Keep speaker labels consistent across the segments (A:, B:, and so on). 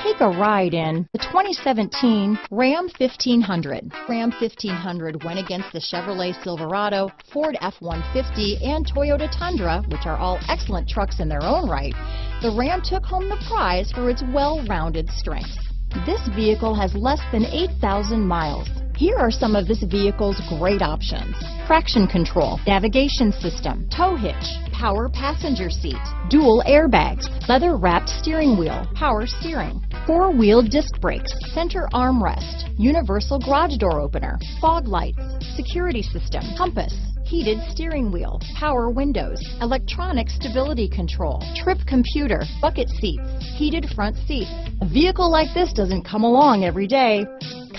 A: Take a ride in the 2017 Ram 1500. Ram 1500 went against the Chevrolet Silverado, Ford F-150, and Toyota Tundra, which are all excellent trucks in their own right. The Ram took home the prize for its well-rounded strengths. This vehicle has less than 8,000 miles. Here are some of this vehicle's great options: traction control, navigation system, tow hitch, power passenger seat, dual airbags, leather-wrapped steering wheel, power steering, four-wheel disc brakes, center armrest, universal garage door opener, fog lights, security system, compass, heated steering wheel, power windows, electronic stability control, trip computer, bucket seats, heated front seats. A vehicle like this doesn't come along every day.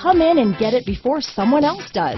A: Come in and get it before someone else does.